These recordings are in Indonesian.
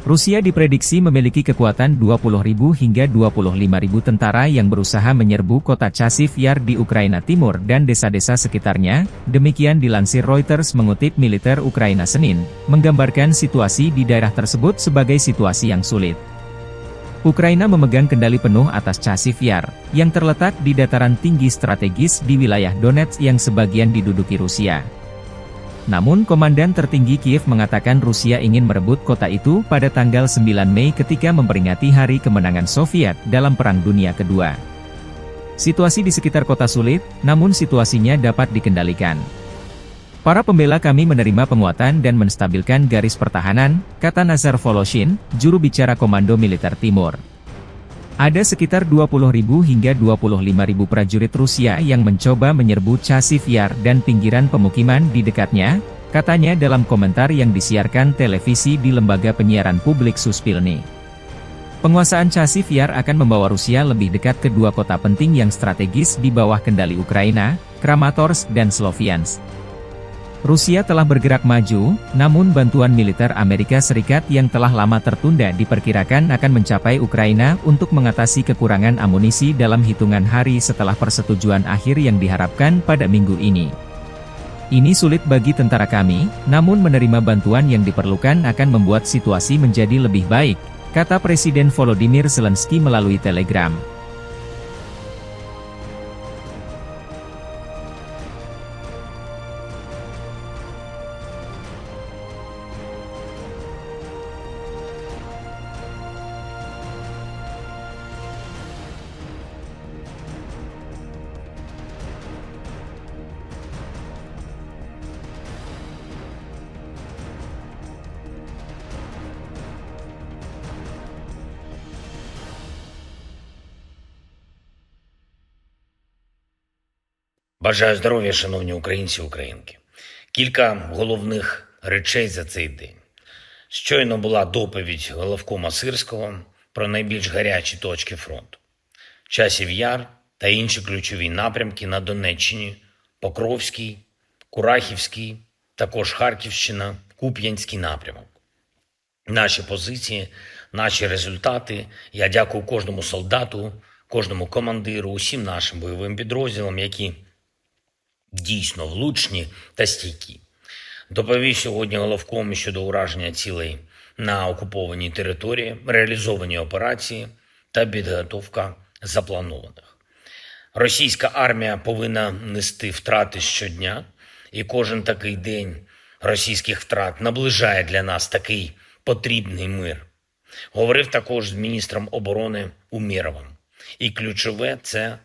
Rusia diprediksi memiliki kekuatan 20.000 hingga 25.000 tentara yang berusaha menyerbu kota Chasiv Yar di Ukraina Timur dan desa-desa sekitarnya, demikian dilansir Reuters mengutip militer Ukraina Senin, menggambarkan situasi di daerah tersebut sebagai situasi yang sulit. Ukraina memegang kendali penuh atas Chasiv Yar, yang terletak di dataran tinggi strategis di wilayah Donetsk yang sebagian diduduki Rusia. Namun Komandan tertinggi Kiev mengatakan Rusia ingin merebut kota itu pada tanggal 9 Mei ketika memperingati Hari Kemenangan Soviet dalam Perang Dunia Kedua. Situasi di sekitar kota sulit, namun situasinya dapat dikendalikan. Para pembela kami menerima penguatan dan menstabilkan garis pertahanan, kata Nazar Voloshin, juru bicara Komando Militer Timur. Ada sekitar 20.000 hingga 25.000 prajurit Rusia yang mencoba menyerbu Chasiv Yar dan pinggiran pemukiman di dekatnya, katanya dalam komentar yang disiarkan televisi di lembaga penyiaran publik Suspilny. Penguasaan Chasiv Yar akan membawa Rusia lebih dekat ke dua kota penting yang strategis di bawah kendali Ukraina, Kramatorsk dan Sloviansk. Rusia telah bergerak maju, namun bantuan militer Amerika Serikat yang telah lama tertunda diperkirakan akan mencapai Ukraina untuk mengatasi kekurangan amunisi dalam hitungan hari setelah persetujuan akhir yang diharapkan pada minggu ini. Ini sulit bagi tentara kami, namun menerima bantuan yang diperlukan akan membuat situasi menjadi lebih baik, kata Presiden Volodymyr Zelensky melalui Telegram. Бажаю здоров'я, шановні українці і українки. Кілька головних речей за цей день. Щойно була доповідь головкома Сирського про найбільш гарячі точки фронту. Часів Яр та інші ключові напрямки на Донеччині, Покровський, Курахівський, також Харківщина, Куп'янський напрямок. Наші позиції, наші результати. Я дякую кожному солдату, кожному командиру, усім нашим бойовим підрозділам, які дійсно влучні та стійкі. Доповів сьогодні головком щодо ураження цілей на окупованій території, реалізовані операції та підготовка запланованих. Російська армія повинна нести втрати щодня, і кожен такий день російських втрат наближає для нас такий потрібний мир. Говорив також з міністром оборони Умєровим. І ключове – це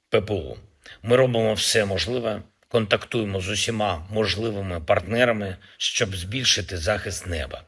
ППО. Ми робимо все можливе, контактуємо з усіма можливими партнерами, щоб збільшити захист неба,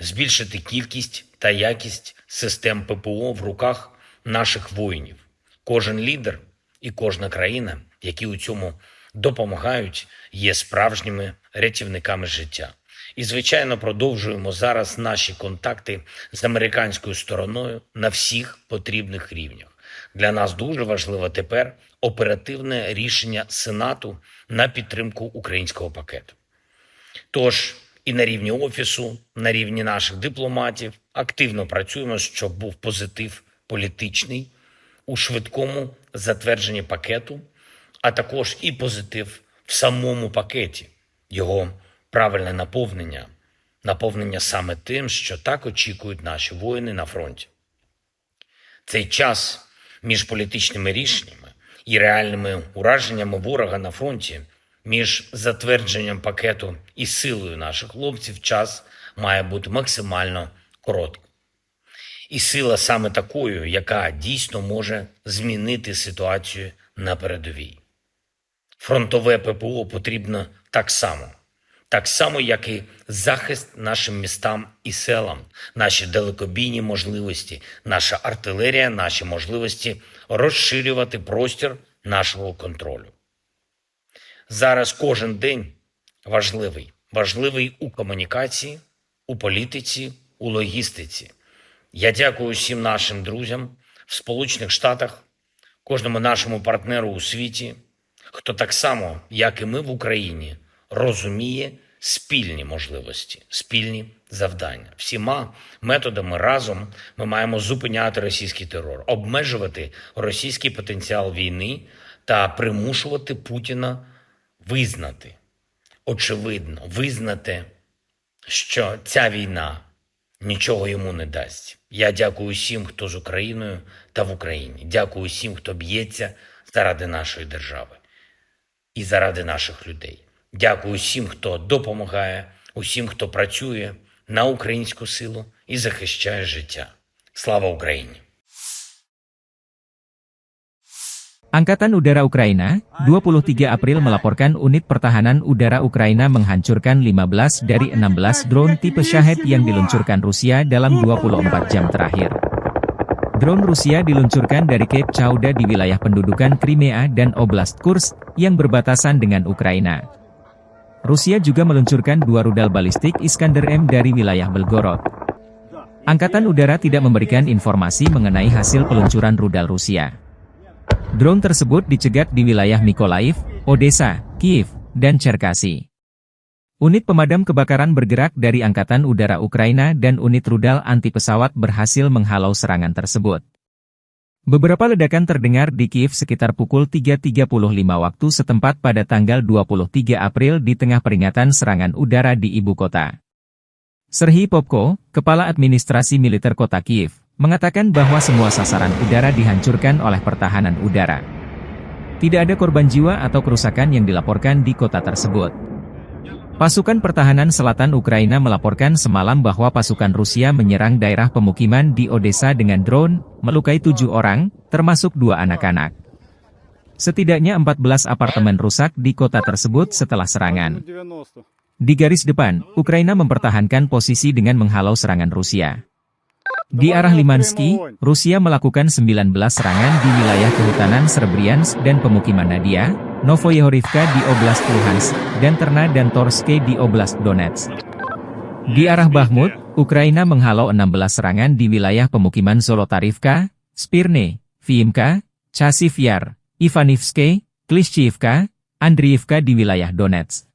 збільшити кількість та якість систем ППО в руках наших воїнів. Кожен лідер і кожна країна, які у цьому допомагають, є справжніми рятівниками життя. І, звичайно, продовжуємо зараз наші контакти з американською стороною на всіх потрібних рівнях. Для нас дуже важливо тепер оперативне рішення Сенату на підтримку українського пакету. Тож і на рівні Офісу, на рівні наших дипломатів активно працюємо, щоб був позитив політичний у швидкому затвердженні пакету, а також і позитив в самому пакеті, його правильне наповнення саме тим, що так очікують наші воїни на фронті. Цей час між політичними рішеннями і реальними ураженнями ворога на фронті, між затвердженням пакету і силою наших хлопців, час має бути максимально коротким. І сила саме такою, яка дійсно може змінити ситуацію на передовій. Фронтове ППО потрібно так само, як і захист нашим містам і селам, наші далекобійні можливості, наша артилерія, наші можливості розширювати простір нашого контролю. Зараз кожен день важливий у комунікації, у політиці, у логістиці. Я дякую всім нашим друзям в Сполучених Штатах, кожному нашому партнеру у світі, хто так само, як і ми в Україні, розуміє спільні можливості, спільні завдання. Всіма методами разом ми маємо зупиняти російський терор, обмежувати російський потенціал війни та примушувати Путіна визнати, очевидно, визнати, що ця війна нічого йому не дасть. Я дякую всім, хто з Україною та в Україні. Дякую всім, хто б'ється заради нашої держави і заради наших людей. Дякую всім, хто допомагає, усім, хто працює на українську силу і захищає життя. Слава Україні! Angkatan Udara Ukraina, 23 April melaporkan unit pertahanan udara Ukraina menghancurkan 15 dari 16 drone tipe Shahed yang diluncurkan Rusia dalam 24 jam terakhir. Drone Rusia diluncurkan dari Cape Chauda di wilayah pendudukan Crimea dan Oblast Kursk yang berbatasan dengan Ukraina. Rusia juga meluncurkan 2 rudal balistik Iskander-M dari wilayah Belgorod. Angkatan Udara tidak memberikan informasi mengenai hasil peluncuran rudal Rusia. Drone tersebut dicegat di wilayah Mykolaiv, Odessa, Kiev, dan Cherkasy. Unit pemadam kebakaran bergerak dari Angkatan Udara Ukraina dan unit rudal anti-pesawat berhasil menghalau serangan tersebut. Beberapa ledakan terdengar di Kiev sekitar pukul 3.35 waktu setempat pada tanggal 23 April di tengah peringatan serangan udara di ibu kota. Serhiy Popko, Kepala Administrasi Militer Kota Kiev, mengatakan bahwa semua sasaran udara dihancurkan oleh pertahanan udara. Tidak ada korban jiwa atau kerusakan yang dilaporkan di kota tersebut. Pasukan Pertahanan Selatan Ukraina melaporkan semalam bahwa pasukan Rusia menyerang daerah pemukiman di Odessa dengan drone, melukai 7 orang, termasuk 2 anak-anak. Setidaknya 14 apartemen rusak di kota tersebut setelah serangan. Di garis depan, Ukraina mempertahankan posisi dengan menghalau serangan Rusia. Di arah Limansky, Rusia melakukan 19 serangan di wilayah kehutanan Srebryansk dan pemukiman Nadia, Novoyehorivka di Oblast Luhansk, dan Terna dan Torske di Oblast Donetsk. Di arah Bakhmut, Ukraina menghalau 16 serangan di wilayah pemukiman Zolotarivka, Spirne, Viimka, Chasiv Yar, Ivanivske, Klishchiivka, Andriivka di wilayah Donetsk.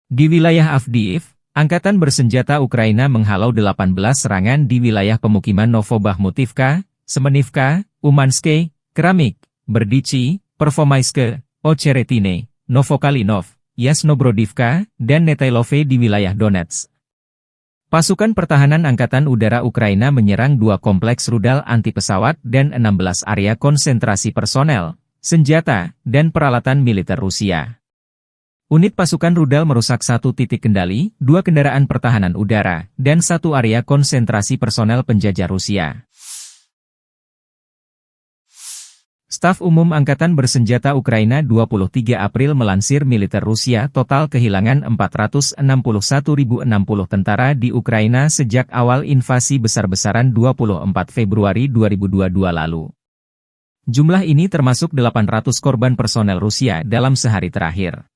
Di wilayah Avdiivka, Angkatan bersenjata Ukraina menghalau 18 serangan di wilayah pemukiman Novobakhmutivka, Semenivka, Umanske, Keramik, Berdichi, Pervomaiske, Ocheretine, Novokalinov, Yasnobrodivka, dan Netailove di wilayah Donetsk. Pasukan Pertahanan Angkatan Udara Ukraina menyerang 2 kompleks rudal anti-pesawat dan 16 area konsentrasi personel, senjata, dan peralatan militer Rusia. Unit pasukan rudal merusak 1 titik kendali, 2 kendaraan pertahanan udara, dan 1 area konsentrasi personel penjajah Rusia. Staf Umum Angkatan Bersenjata Ukraina 23 April melansir militer Rusia total kehilangan 461.060 tentara di Ukraina sejak awal invasi besar-besaran 24 Februari 2022 lalu. Jumlah ini termasuk 800 korban personel Rusia dalam sehari terakhir.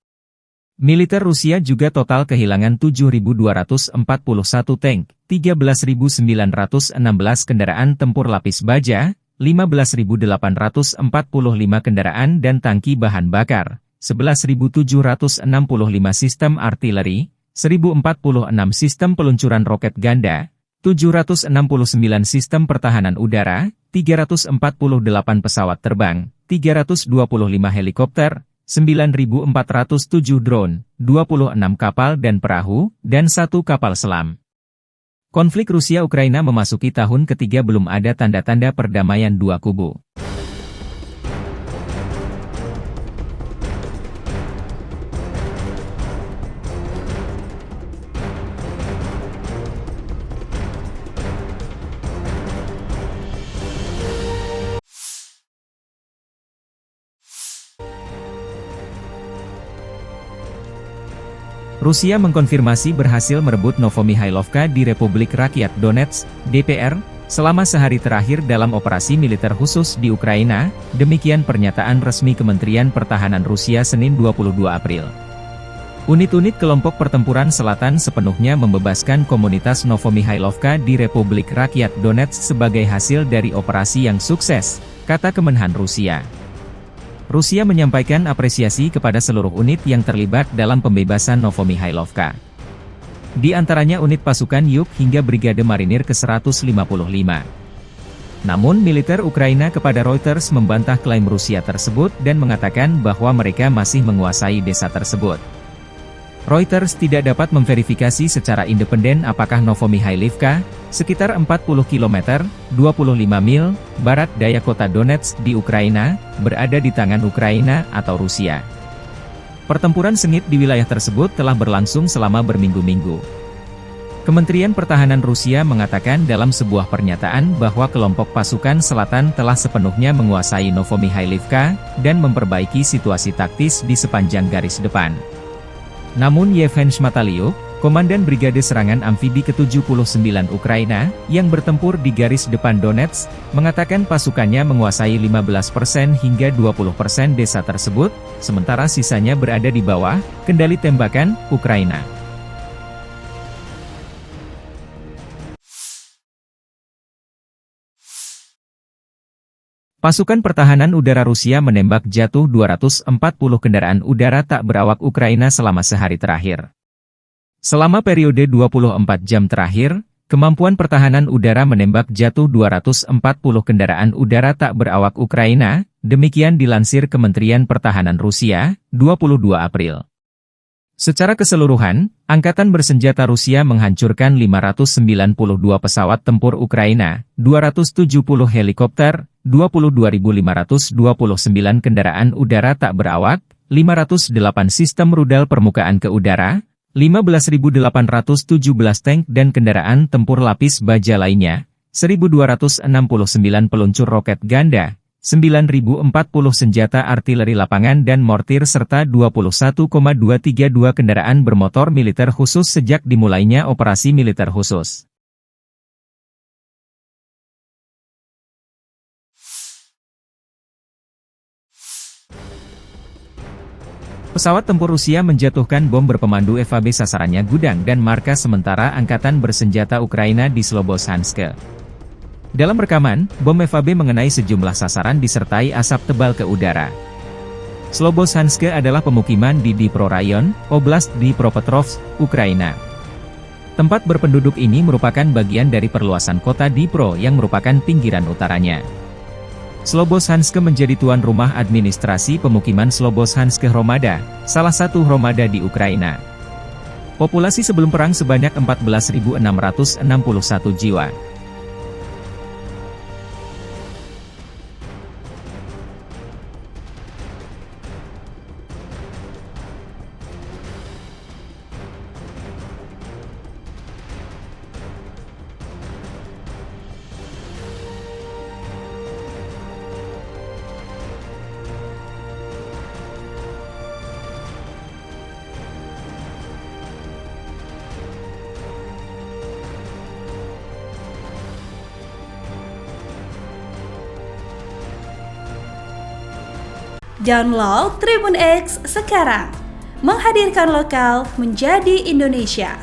Militer Rusia juga total kehilangan 7.241 tank, 13.916 kendaraan tempur lapis baja, 15.845 kendaraan dan tangki bahan bakar, 11.765 sistem artileri, 1.046 sistem peluncuran roket ganda, 769 sistem pertahanan udara, 348 pesawat terbang, 325 helikopter, 9.407 drone, 26 kapal dan perahu, dan 1 kapal selam. Konflik Rusia-Ukraina memasuki tahun ketiga belum ada tanda-tanda perdamaian dua kubu. Rusia mengkonfirmasi berhasil merebut Novomihailovka di Republik Rakyat Donetsk, DPR, selama sehari terakhir dalam operasi militer khusus di Ukraina, demikian pernyataan resmi Kementerian Pertahanan Rusia Senin 22 April. Unit-unit kelompok pertempuran selatan sepenuhnya membebaskan komunitas Novomihailovka di Republik Rakyat Donetsk sebagai hasil dari operasi yang sukses, kata Kemenhan Rusia. Rusia menyampaikan apresiasi kepada seluruh unit yang terlibat dalam pembebasan Novomihailovka. di antaranya unit pasukan Yuk hingga Brigade Marinir ke-155. Namun militer Ukraina kepada Reuters membantah klaim Rusia tersebut dan mengatakan bahwa mereka masih menguasai desa tersebut. Reuters tidak dapat memverifikasi secara independen apakah Novomikhailivka, sekitar 40 km, 25 mil, barat daya kota Donetsk di Ukraina, berada di tangan Ukraina atau Rusia. Pertempuran sengit di wilayah tersebut telah berlangsung selama berminggu-minggu. Kementerian Pertahanan Rusia mengatakan dalam sebuah pernyataan bahwa kelompok pasukan selatan telah sepenuhnya menguasai Novomikhailivka dan memperbaiki situasi taktis di sepanjang garis depan. Namun Yevhen Shmataliuk, Komandan Brigade Serangan Amfibi ke-79 Ukraina, yang bertempur di garis depan Donetsk, mengatakan pasukannya menguasai 15% hingga 20% desa tersebut, sementara sisanya berada di bawah kendali tembakan Ukraina. Pasukan pertahanan udara Rusia menembak jatuh 240 kendaraan udara tak berawak Ukraina selama sehari terakhir. Selama periode 24 jam terakhir, kemampuan pertahanan udara menembak jatuh 240 kendaraan udara tak berawak Ukraina, demikian dilansir Kementerian Pertahanan Rusia, 22 April. Secara keseluruhan, Angkatan Bersenjata Rusia menghancurkan 592 pesawat tempur Ukraina, 270 helikopter, 22.529 kendaraan udara tak berawak, 508 sistem rudal permukaan ke udara, 15.817 tank dan kendaraan tempur lapis baja lainnya, 1.269 peluncur roket ganda, 9.040 senjata artileri lapangan dan mortir serta 21,232 kendaraan bermotor militer khusus sejak dimulainya operasi militer khusus. Pesawat tempur Rusia menjatuhkan bom berpemandu FAB sasarannya gudang dan markas sementara Angkatan Bersenjata Ukraina di Slobozhanske. Dalam rekaman, bom FAB mengenai sejumlah sasaran disertai asap tebal ke udara. Slobozhanske adalah pemukiman di Dnipro Rayon, Oblast Dnipropetrovsk, Ukraina. Tempat berpenduduk ini merupakan bagian dari perluasan kota Dnipro yang merupakan pinggiran utaranya. Slobozhanske menjadi tuan rumah administrasi pemukiman Slobozhanske Hromada, salah satu hromada di Ukraina. Populasi sebelum perang sebanyak 14.661 jiwa. Download Tribun X sekarang, menghadirkan lokal menjadi Indonesia.